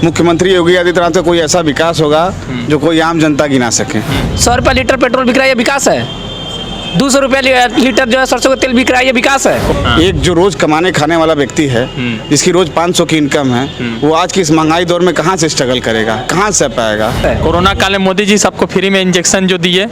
मुख्यमंत्री योगी आदित्यनाथ का कोई ऐसा विकास होगा जो कोई आम जनता गिना सके। 100 रुपये लीटर पेट्रोल बिक रहा है, ये विकास है। 200 रुपये लीटर जो है सरसों का तेल बिक रहा है, ये विकास है। एक जो रोज कमाने खाने वाला व्यक्ति है, जिसकी रोज 500 की इनकम है, वो आज की इस महंगाई दौर में कहाँ से स्ट्रगल करेगा, कहाँ से पाएगा। कोरोना काल में मोदी जी सबको फ्री में इंजेक्शन जो दिए,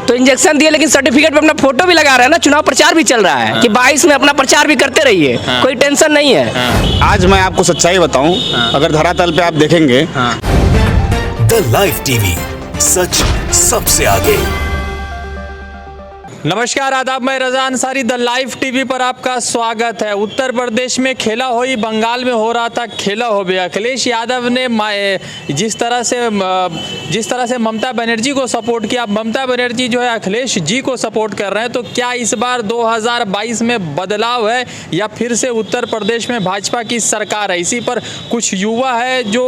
तो इंजेक्शन दिए, लेकिन सर्टिफिकेट पे अपना फोटो भी लगा रहे हैं ना। चुनाव प्रचार भी चल रहा है कि 22 में अपना प्रचार भी करते रहिए, कोई टेंशन नहीं है। आज मैं आपको सच्चाई बताऊं, अगर धरातल पे आप देखेंगे, द लाइव टीवी, सच सबसे आगे। नमस्कार आदाब, मैं रजा अंसारी, द लाइव टीवी पर आपका स्वागत है। उत्तर प्रदेश में खेला होई, बंगाल में हो रहा था खेला हो बे। अखिलेश यादव ने जिस तरह से ममता बनर्जी को सपोर्ट किया, ममता बनर्जी जो है अखिलेश जी को सपोर्ट कर रहे हैं। तो क्या इस बार 2022 में बदलाव है या फिर से उत्तर प्रदेश में भाजपा की सरकार है? इसी पर कुछ युवा है जो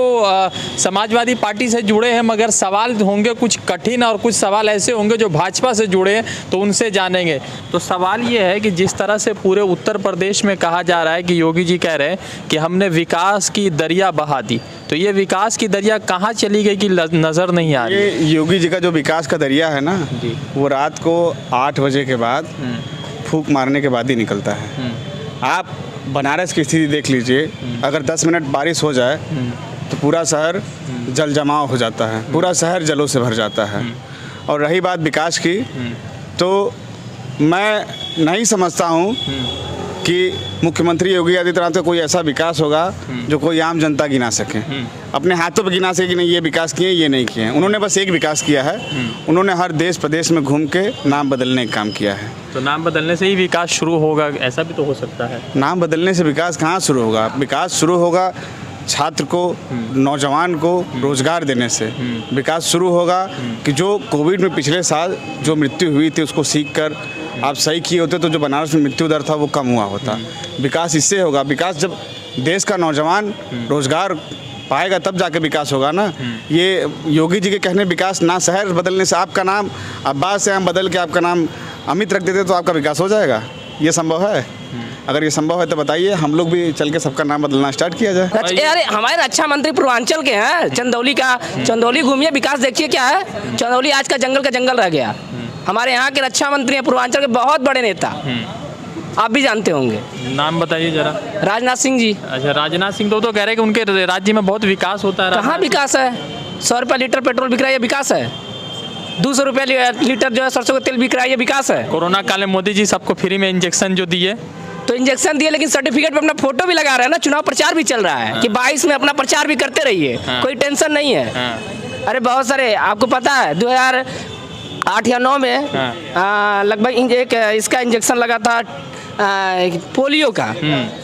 समाजवादी पार्टी से जुड़े हैं, मगर सवाल होंगे कुछ कठिन और कुछ सवाल ऐसे होंगे जो भाजपा से जुड़े हैं, तो उनसे जानेंगे। तो सवाल ये है कि जिस तरह से पूरे उत्तर प्रदेश में कहा जा रहा है कि योगी जी कह रहे हैं कि हमने विकास की दरिया बहा दी, तो ये विकास की दरिया कहाँ चली गई कि नज़र नहीं आ रही? ये योगी जी का जो विकास का दरिया है ना, वो रात को 8 बजे के बाद फूंक मारने के बाद ही निकलता है। आप बनारस की स्थिति देख लीजिए, अगर 10 मिनट बारिश हो जाए तो पूरा शहर जल जमाव हो जाता है, पूरा शहर जलों से भर जाता है। और रही बात विकास की, तो मैं नहीं समझता हूँ कि मुख्यमंत्री योगी आदित्यनाथ का कोई ऐसा विकास होगा जो कोई आम जनता गिना सके। अपने हाथों पे गिना सके कि नहीं ये विकास किए, ये नहीं किए। उन्होंने बस एक विकास किया है, उन्होंने हर देश प्रदेश में घूम के नाम बदलने का काम किया है। तो नाम बदलने से ही विकास शुरू होगा, ऐसा भी तो हो सकता है? नाम बदलने से विकास कहाँ शुरू होगा? विकास शुरू होगा छात्र को, नौजवान को रोजगार देने से। विकास शुरू होगा कि जो कोविड में पिछले साल जो मृत्यु हुई थी उसको सीख कर आप सही किए होते तो जो बनारस में मृत्यु दर था वो कम हुआ होता। विकास इससे होगा। विकास जब देश का नौजवान रोजगार पाएगा तब जाके विकास होगा ना। ये योगी जी के कहने विकास ना, शहर बदलने से आपका नाम अब्बास से हम बदल के आपका नाम अमित रख देते तो आपका विकास हो जाएगा। ये संभव है? अगर ये संभव है तो बताइए, हम लोग भी चल के सबका नाम बदलना स्टार्ट किया जाए। अरे हमारे रक्षा मंत्री पूर्वांचल के हैं, चंदौली का। चंदौली घूमिए, विकास देखिए क्या है। चंदौली आज का जंगल रह गया। हमारे यहाँ के रक्षा मंत्री हैं, पूर्वांचल के बहुत बड़े नेता, आप भी जानते होंगे। नाम बताइए जरा। राजनाथ सिंह जी। अच्छा, राजनाथ सिंह तो कह रहे हैं कि उनके राज्य में बहुत विकास होता है। कहाँ विकास है? 100 रुपये लीटर पेट्रोल बिक रहा है, ये विकास है। 200 रुपये लीटर जो है सरसों का तेल बिक रहा है, ये विकास है। कोरोना काल में मोदी जी सबको फ्री में इंजेक्शन जो दिए, तो इंजेक्शन दिए, लेकिन सर्टिफिकेट पे अपना फोटो भी लगा रहे हैं ना। चुनाव प्रचार भी चल रहा है कि 22 में अपना प्रचार भी करते रहिए, कोई टेंशन नहीं है। अरे बहुत सारे, आपको पता है 2008 या 9 में लगभग एक इसका इंजेक्शन लगा था पोलियो का,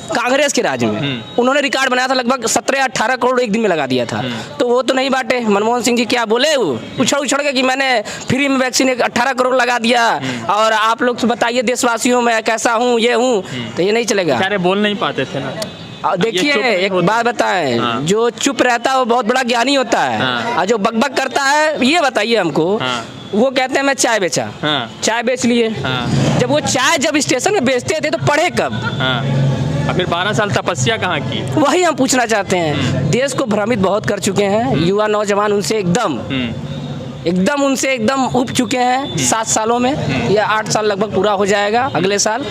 कांग्रेस के राज में। उन्होंने रिकॉर्ड बनाया था, लगभग 17 या 18 करोड़ एक दिन में लगा दिया था। तो वो तो नहीं बांटे। मनमोहन सिंह जी क्या बोले, वो उछड़ के कि मैंने फ्री में वैक्सीन 18 करोड़ लगा दिया और आप लोग बताइए देशवासियों में कैसा हूँ, ये हूँ। तो ये नहीं चलेगा। अरे बोल नहीं पाते थे ना। देखिए एक बात बताएं, जो चुप रहता है वो बहुत बड़ा ज्ञानी होता है, और जो बकबक करता है, ये बताइए हमको, वो कहते हैं मैं चाय बेचा। चाय बेच लिए। जब वो चाय जब स्टेशन में बेचते थे तो पढ़े कब? और फिर 12 साल तपस्या कहाँ की? वही हम पूछना चाहते हैं। देश को भ्रमित बहुत कर चुके हैं युवा नौजवान, उनसे एकदम उब चुके हैं 7 सालों में, या 8 साल लगभग पूरा हो जाएगा अगले साल।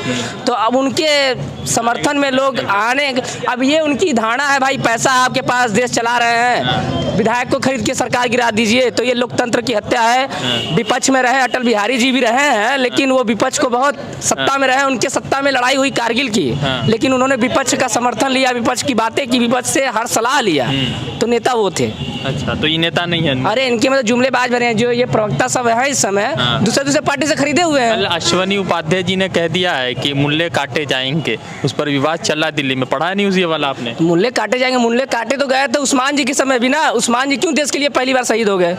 तो अब उनके समर्थन में लोग आने, अब ये उनकी धारणा है, भाई पैसा आपके पास, देश चला रहे हैं, विधायक को खरीद के सरकार गिरा दीजिए, तो ये लोकतंत्र की हत्या है। विपक्ष में रहे अटल बिहारी जी भी रहे हैं, लेकिन वो विपक्ष को बहुत, सत्ता में रहे, उनके सत्ता में लड़ाई हुई कारगिल की, लेकिन उन्होंने विपक्ष का समर्थन लिया, विपक्ष की बातें की, विपक्ष से हर सलाह लिया, तो नेता वो थे। अच्छा, तो ये नेता नहीं है? अरे इनके मतलब जुमलेबाज बने हैं, जो ये प्रवक्ता सब है इस समय, दूसरे पार्टी से खरीदे हुए हैं। अश्वनी उपाध्याय जी ने कह दिया है कि मूल्य काटे जाएंगे, उस पर विवाद चल रहा है दिल्ली में, पढ़ा नहीं उसी वाला आपने? मूल्य काटे जाएंगे, मूल्य काटे तो गए थे उस्मान जी के समय भी ना। उस्मान जी क्यों देश के लिए पहली बार शहीद हो गए?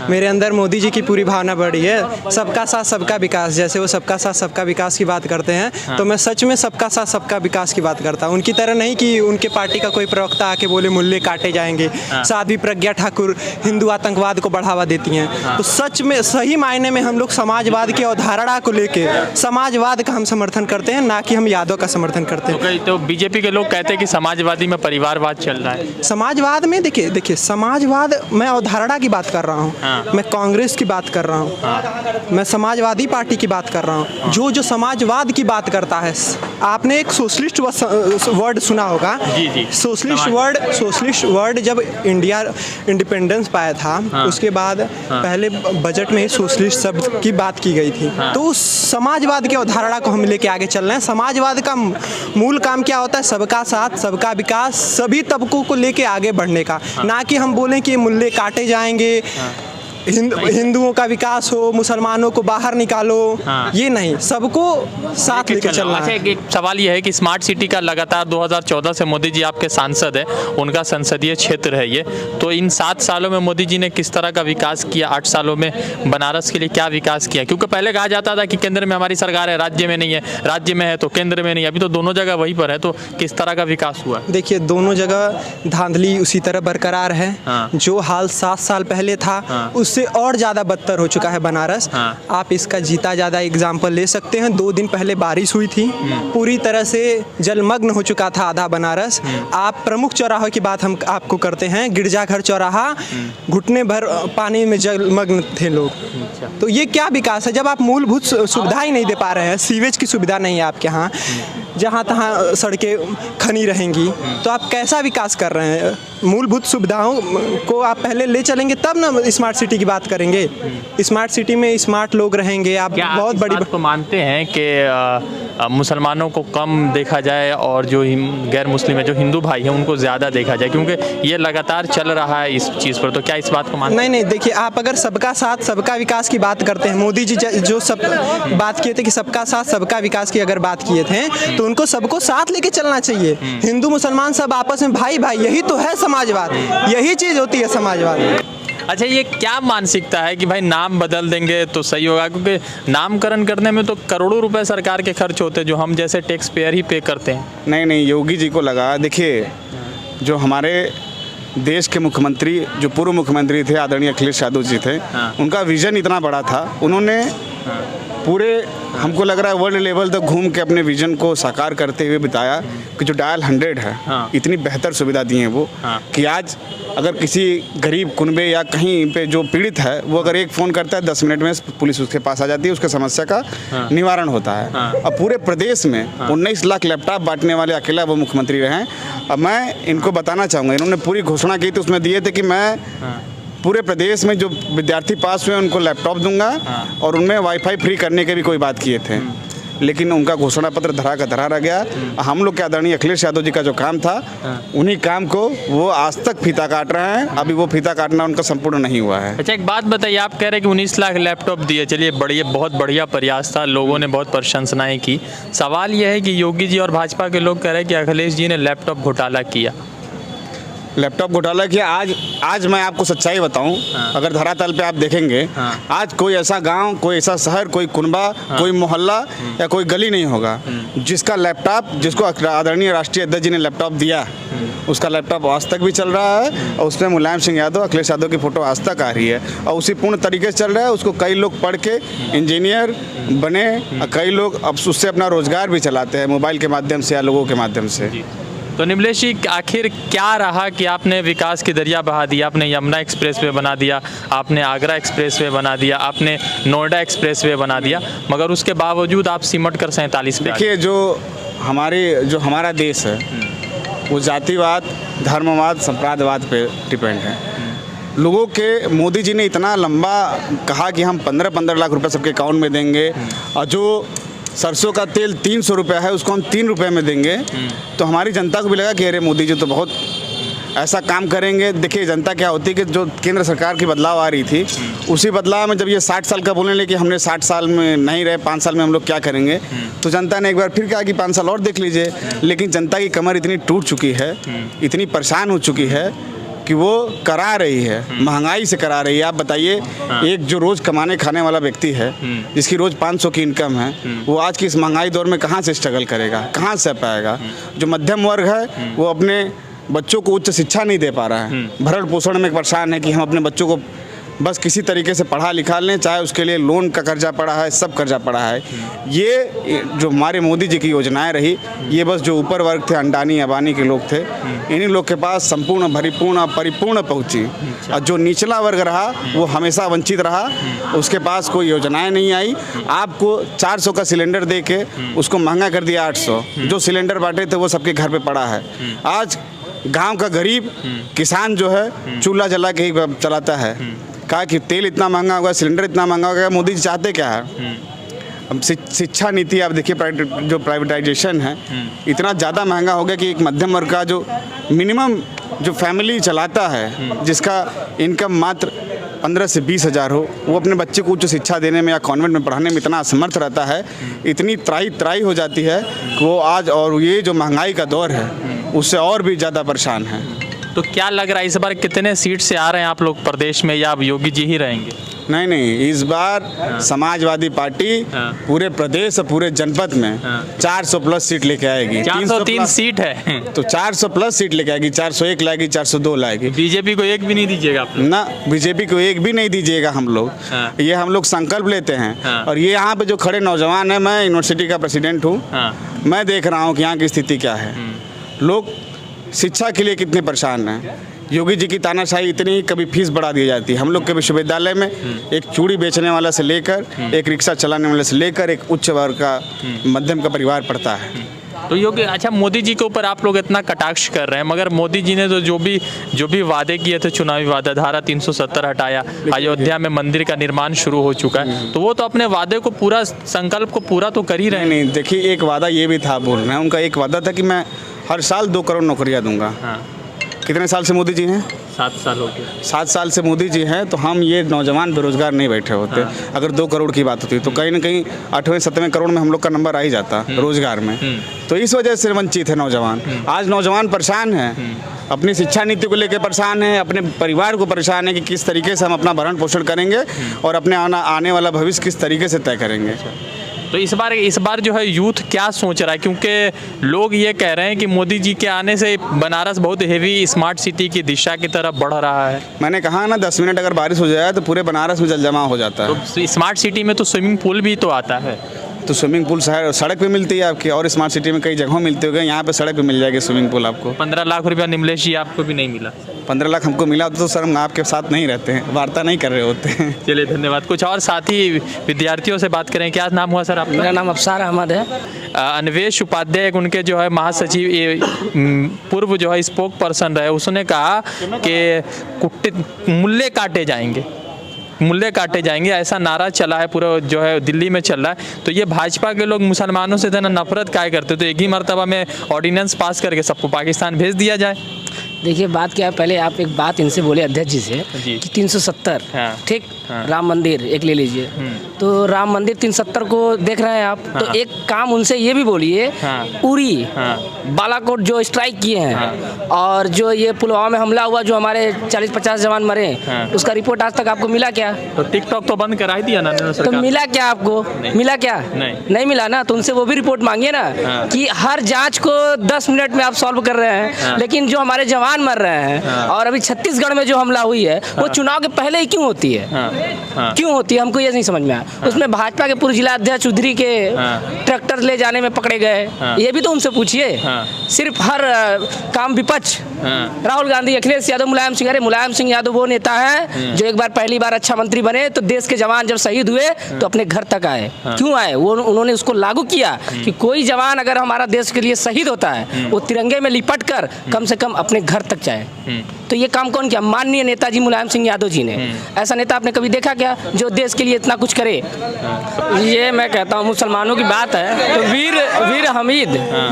मेरे अंदर मोदी जी की पूरी भावना बढ़ी है, सबका साथ सबका विकास। जैसे वो सबका साथ सबका विकास की बात करते हैं, तो मैं सच में सबका साथ सबका विकास की बात करता हूँ। उनकी तरह नहीं कि उनके पार्टी का कोई प्रवक्ता आके बोले मूल्य काटे जाएंगे। साध्वी प्रज्ञा ठाकुर हिंदू आतंकवाद को बढ़ावा देती होती हैं। तो सच में सही मायने में हम लोग समाजवाद की अवधारणा को लेके समाजवाद का हम समर्थन करते हैं, ना कि हम यादव का समर्थन करते हैं। तो बीजेपी के लोग कहते हैं कि समाजवादी में परिवारवाद चल रहा है। समाजवाद में देखिए समाजवाद, मैं अवधारणा की बात कर रहा हूँ, मैं कांग्रेस की बात कर रहा हूँ, मैं समाजवादी पार्टी की बात कर रहा हूँ। जो समाजवाद की बात करता है, आपने एक सोशलिस्ट वर्ड सुना होगा। जी। सोशलिस्ट वर्ड जब इंडिया इंडिपेंडेंस पाया था, उसके बाद पहले बजट में ही सोशलिस्ट शब्द की बात की गई थी। तो उस समाजवाद की अवधारणा को हम लेके आगे चल रहे हैं। समाजवाद का मूल काम क्या होता है? सबका साथ, सबका विकास, सभी तबकों को लेके आगे बढ़ने का, ना कि हम बोलें कि मूल्य काटे जाएंगे, हिंदुओं का विकास हो, मुसलमानों को बाहर निकालो, ये नहीं, सबको साथ लेके चलना है। एक सवाल ये है कि स्मार्ट सिटी का लगातार 2014 से मोदी जी आपके सांसद है, उनका संसदीय क्षेत्र है ये, तो इन 7 सालों में मोदी जी ने किस तरह का विकास किया? 8 सालों में बनारस के लिए क्या विकास किया? क्योंकि पहले कहा जाता था कि केंद्र में हमारी सरकार है, राज्य में नहीं है, राज्य में है तो केंद्र में नहीं, अभी तो दोनों जगह वहीं पर है, तो किस तरह का विकास हुआ? देखिए, दोनों जगह धांधली उसी तरह बरकरार है। जो हाल 7 साल पहले था, उससे और ज़्यादा बदतर हो चुका है बनारस। आप इसका जीता ज़्यादा एग्जाम्पल ले सकते हैं। 2 दिन पहले बारिश हुई थी, पूरी तरह से जलमग्न हो चुका था आधा बनारस। आप प्रमुख चौराहों की बात हम आपको करते हैं, गिरजाघर चौराहा, घुटने भर पानी में जलमग्न थे लोग। तो ये क्या विकास है जब आप मूलभूत सुविधा ही नहीं दे पा रहे हैं? सीवेज की सुविधा नहीं है आपके यहाँ, जहाँ तहाँ सड़कें खनी रहेंगी, तो आप कैसा विकास कर रहे हैं? मूलभूत सुविधाओं को आप पहले ले चलेंगे तब ना स्मार्ट सिटी की बात करेंगे। स्मार्ट सिटी में स्मार्ट लोग रहेंगे। आप बहुत बड़ी बात को मानते हैं कि मुसलमानों को कम देखा जाए और जो गैर मुस्लिम है, जो हिंदू भाई हैं, उनको ज़्यादा देखा जाए, क्योंकि ये लगातार चल रहा है इस चीज़ पर, तो क्या इस बात को मानते हैं? नहीं, देखिए, आप अगर सबका साथ सबका विकास की बात करते हैं, मोदी जी जो सब बात किए थे कि सबका साथ सबका विकास की अगर बात किए थे, तो उनको सबको साथ लेके चलना चाहिए। हिंदू मुसलमान सब आपस में भाई भाई, यही तो है समाजवाद, यही चीज़ होती है समाजवाद। अच्छा, ये क्या मानसिकता है कि भाई नाम बदल देंगे तो सही होगा? क्योंकि नामकरण करने में तो करोड़ों रुपए सरकार के खर्च होते हैं, जो हम जैसे टैक्स पेयर ही पे करते हैं। नहीं, योगी जी को लगा, देखिए, जो हमारे देश के मुख्यमंत्री, जो पूर्व मुख्यमंत्री थे आदरणीय अखिलेश यादव जी थे, उनका विजन इतना बड़ा था, उन्होंने पूरे, हमको लग रहा है, वर्ल्ड लेवल तक घूम के अपने विजन को साकार करते हुए बताया कि जो डायल 100 है, इतनी बेहतर सुविधा दी है वो, कि आज अगर किसी गरीब कुनबे या कहीं पे जो पीड़ित है, वो अगर एक फ़ोन करता है, 10 मिनट में पुलिस उसके पास आ जाती है, उसके समस्या का निवारण होता है। अब पूरे प्रदेश में 19 लाख लैपटॉप बांटने वाले अकेला वो मुख्यमंत्री रहे हैं। अब मैं इनको बताना चाहूँगा, इन्होंने पूरी घोषणा की थी, उसमें दिए थे कि मैं पूरे प्रदेश में जो विद्यार्थी पास हुए उनको लैपटॉप दूंगा, और उनमें वाईफाई फ्री करने के भी कोई बात किए थे, लेकिन उनका घोषणा पत्र धरा का धरा रह गया। हम लोग के आदरणीय अखिलेश यादव जी का जो काम था, उन्हीं काम को वो आज तक फीता काट रहे हैं। अभी वो फीता काटना उनका संपूर्ण नहीं हुआ है। अच्छा, एक बात बताइए, आप कह रहे हैं कि 19 लाख लैपटॉप दिए, चलिए बढ़िया, बहुत बढ़िया प्रयास था, लोगों ने बहुत प्रशंसनाएं की। सवाल यह है कि योगी जी और भाजपा के लोग कह रहे हैं कि अखिलेश जी ने लैपटॉप घोटाला किया। लैपटॉप घोटाला किया? आज मैं आपको सच्चाई बताऊं, अगर धरातल पे आप देखेंगे, आज कोई ऐसा गांव, कोई ऐसा शहर, कोई कुनबा, कोई मोहल्ला या कोई गली नहीं होगा जिसका लैपटॉप, जिसको आदरणीय राष्ट्रीय अध्यक्ष जी ने लैपटॉप दिया, उसका लैपटॉप आज तक भी चल रहा है, और उसमें मुलायम सिंह यादव, अखिलेश यादव की फ़ोटो आज तक आ रही है, और उसी पूर्ण तरीके से चल रहा है। उसको कई लोग पढ़ के इंजीनियर बने, कई लोग अब उससे अपना रोजगार भी चलाते हैं, मोबाइल के माध्यम से या लोगों के माध्यम से। तो निमलेश जी, आखिर क्या रहा कि आपने विकास की दरिया बहा दिया? आपने यमुना एक्सप्रेसवे बना दिया, आपने आगरा एक्सप्रेसवे बना दिया, आपने नोएडा एक्सप्रेसवे बना दिया, मगर उसके बावजूद आप सिमट कर 47 पे। देखिए, जो हमारा देश है, वो जातिवाद, धर्मवाद, संप्रदायवाद पे डिपेंड है। लोगों के, मोदी जी ने इतना लंबा कहा कि हम 15-15 लाख रुपए सबके अकाउंट में देंगे, और जो सरसों का तेल 300 रुपये है उसको हम 3 रुपये में देंगे, तो हमारी जनता को भी लगा कि अरे मोदी जी तो बहुत ऐसा काम करेंगे। देखिए, जनता क्या होती है कि जो केंद्र सरकार की बदलाव आ रही थी, उसी बदलाव में जब ये 60 साल का बोलने लगे कि हमने 60 साल में नहीं रहे, 5 साल में हम लोग क्या करेंगे, तो जनता ने एक बार फिर कहा कि 5 साल और देख लीजिए। लेकिन जनता की कमर इतनी टूट चुकी है, इतनी परेशान हो चुकी है कि वो करा रही है, महंगाई से करा रही है। आप बताइए, एक जो रोज़ कमाने खाने वाला व्यक्ति है, जिसकी रोज़ 500 की इनकम है, वो आज की इस महंगाई दौर में कहाँ से स्ट्रगल करेगा, कहाँ से पाएगा? जो मध्यम वर्ग है, वो अपने बच्चों को उच्च शिक्षा नहीं दे पा रहा है, भरण पोषण में परेशान है कि हम अपने बच्चों को बस किसी तरीके से पढ़ा लिखा लें, चाहे उसके लिए लोन का कर्जा पड़ा है, सब कर्जा पड़ा है। ये जो हमारे मोदी जी की योजनाएं रही, ये बस जो ऊपर वर्ग थे, अंडानी अबानी के लोग थे, इन्हीं लोग के पास संपूर्ण भरिपूर्ण परिपूर्ण पहुंची। और जो निचला वर्ग रहा वो हमेशा वंचित रहा, उसके पास कोई योजनाएं नहीं आई। आपको 400 का सिलेंडर दे के उसको महंगा कर दिया 800। जो सिलेंडर बांटे थे वो सबके घर पे पड़ा है। आज गांव का गरीब किसान जो है चूल्हा जला के ही चलाता है। कहा कि तेल इतना महंगा होगा, सिलेंडर इतना महंगा होगा, मोदी जी चाहते क्या है? अब शिक्षा नीति आप देखिए, जो प्राइवेटाइजेशन है इतना ज़्यादा महंगा हो गया कि एक मध्यम वर्ग का जो मिनिमम जो फैमिली चलाता है, जिसका इनकम मात्र 15 से 20 हज़ार हो, वो अपने बच्चे को उच्च शिक्षा देने में या कॉन्वेंट में पढ़ाने में इतना असमर्थ रहता है, इतनी त्राही हो जाती है कि वो आज, और ये जो महंगाई का दौर है उससे और भी ज़्यादा परेशान है। तो क्या लग रहा है इस बार कितने सीट से आ रहे हैं आप लोग प्रदेश में, या अब योगी जी ही रहेंगे? नहीं, इस बार समाजवादी पार्टी पूरे प्रदेश और पूरे जनपद में 400 प्लस सीट लेके आएगी। 403 सीट है तो 400 प्लस सीट लेके आएगी, 401 लाएगी, 402 लाएगी। बीजेपी को एक भी नहीं दीजिएगा आप लोग? ना, बीजेपी को एक भी नहीं दीजिएगा हम लोग। ये हम लोग संकल्प लेते हैं। और ये यहाँ पे जो खड़े नौजवान हैं, मैं यूनिवर्सिटी का प्रेसिडेंट हूँ, मैं देख रहा हूँ कि यहाँ की स्थिति क्या है। लोग शिक्षा के लिए कितने परेशान हैं। योगी जी की तानाशाही इतनी, कभी फीस बढ़ा दी जाती है। हम लोग के विश्वविद्यालय में एक चूड़ी बेचने वाला से लेकर, एक रिक्शा चलाने वाले से लेकर, एक उच्च वर्ग का मध्यम का परिवार पढ़ता है। तो योगी, अच्छा, मोदी जी के ऊपर आप लोग इतना कटाक्ष कर रहे हैं, मगर मोदी जी ने तो जो भी वादे किए थे, चुनावी वादा, धारा 370 हटाया, अयोध्या में मंदिर का निर्माण शुरू हो चुका है, तो वो तो अपने वादे को पूरा, संकल्प को पूरा तो कर ही रहे हैं। नहीं, देखिए, एक वादा ये भी था, बोल रहे हैं, उनका एक वादा था कि मैं हर साल 2 करोड़ नौकरियाँ दूंगा। कितने साल से मोदी जी हैं? 7 साल हो गए। 7 साल से मोदी जी हैं, तो हम ये नौजवान बेरोजगार नहीं बैठे होते। अगर 2 करोड़ की बात होती तो कहीं ना कहीं 8वें 7वें करोड़ में हम लोग का नंबर आ ही जाता रोजगार में। तो इस वजह से वंचित है नौजवान। आज नौजवान परेशान है, अपनी शिक्षा नीति को लेकर परेशान है, अपने परिवार को परेशान है कि किस तरीके से हम अपना भरण पोषण करेंगे और अपने आने वाला भविष्य किस तरीके से तय करेंगे। तो इस बार जो है यूथ क्या सोच रहा है, क्योंकि लोग ये कह रहे हैं कि मोदी जी के आने से बनारस बहुत हेवी स्मार्ट सिटी की दिशा की तरफ बढ़ रहा है। मैंने कहा ना, 10 मिनट अगर बारिश हो जाए तो पूरे बनारस में जल जमाव हो जाता है। तो स्मार्ट सिटी में तो स्विमिंग पूल भी तो आता है। तो स्विमिंग पूल सड़क पे मिलती है आपकी, और स्मार्ट सिटी में कई जगहों मिलते होंगे, यहाँ पे सड़क पे मिल जाएगी स्विमिंग पूल आपको। 15 लाख रुपया निमलेश जी आपको भी नहीं मिला? 15 लाख हमको मिला तो सर हम आपके साथ नहीं रहते हैं, वार्ता नहीं कर रहे होते हैं। चलिए, धन्यवाद। कुछ और साथी विद्यार्थियों से बात करें। क्या नाम हुआ सर आपका? मेरा नाम अफसार अहमद है। अन्वेश उपाध्याय उनके जो है महासचिव, पूर्व जो है स्पोक पर्सन रहे, उसने कहा कि मूल्य काटे जाएंगे, ऐसा नारा चला है पूरा जो है दिल्ली में चल रहा है। तो ये भाजपा के लोग मुसलमानों से ना नफरत काय करते, तो एक ही मरतबा में ऑर्डिनेंस पास करके सबको पाकिस्तान भेज दिया जाए। देखिए, बात क्या है, पहले आप एक बात इनसे बोले अध्यक्ष जी से कि 370, ठीक, राम मंदिर एक ले लीजिए, तो राम मंदिर 370 को देख रहे हैं आप, तो एक काम उनसे ये भी बोलिए, उरी बालाकोट जो स्ट्राइक किए हैं, और जो ये पुलवामा में हमला हुआ, जो हमारे 40-50 जवान मरे, उसका रिपोर्ट आज तक आपको मिला क्या? तो टिकटॉक तो बंद करा ही दिया ना सरकार। तो मिला क्या आपको? मिला क्या? नहीं मिला ना। तो उनसे वो भी रिपोर्ट मांगिए ना कि हर जांच को 10 मिनट में आप सॉल्व कर रहे हैं, लेकिन जो हमारे जवान मर रहे हैं, और अभी छत्तीसगढ़ में जो हमला हुई है, वो चुनाव के पहले ही क्यों होती है? क्यों होती है, हमको ये नहीं समझ में आया। उसमें भाजपा के पूर्व जिला अध्यक्ष चौधरी के ट्रैक्टर ले जाने में पकड़े गए, ये भी तो उनसे पूछिए। सिर्फ हर काम विपक्ष, राहुल गांधी, अखिलेश यादव, मुलायम सिंह, अरे मुलायम सिंह यादव वो नेता है जो एक बार पहली बार अच्छा मंत्री बने तो देश के जवान जब शहीद हुए तो अपने घर तक आए। क्यों आए? वो उन्होंने उसको लागू किया कि कोई जवान अगर हमारा देश के लिए शहीद होता है, वो तिरंगे में लिपट कर कम से कम अपने घर तक जाए। तो ये काम कौन किया? माननीय नेताजी मुलायम सिंह यादव जी ने। ऐसा नेता आपने कभी देखा क्या जो देश के लिए इतना कुछ करे? ये मैं कहता हूँ, मुसलमानों की बात है तो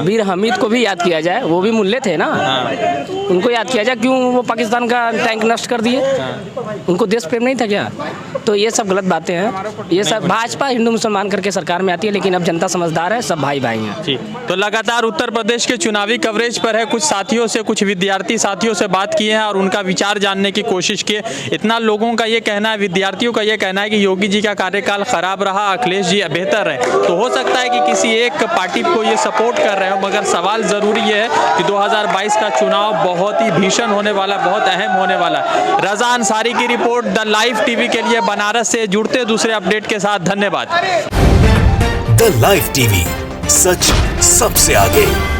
वीर हमीद को भी याद किया जाए। वो भी मुल्ले थे ना, उनको याद किया जाए। क्यों वो पाकिस्तान का टैंक नष्ट कर दिए? उनको देश प्रेम नहीं था क्या? तो ये सब गलत बातें हैं। ये सब भाजपा हिंदू मुसलमान करके सरकार में आती है, लेकिन अब जनता समझदार है, सब भाई भाई हैं। तो लगातार उत्तर प्रदेश के चुनावी कवरेज पर है, कुछ साथियों से, कुछ विद्यार्थी साथियों से बात किए हैं और उनका विचार जानने की कोशिश की। इतना लोगों का ये कहना है, विद्यार्थियों का ये कहना है कि योगी जी का कार्यकाल खराब रहा, अखिलेश जी बेहतर है। तो हो सकता है कि किसी एक पार्टी को ये सपोर्ट कर रहे हो, मगर सवाल जरूरी है कि 2022 का चुनाव बहुत ही भीषण होने वाला, बहुत अहम होने वाला। रजा अंसारी की रिपोर्ट द लाइव टीवी के लिए बनारस से। जुड़ते दूसरे अपडेट के साथ, धन्यवाद। द लाइव टीवी, सच सबसे आगे।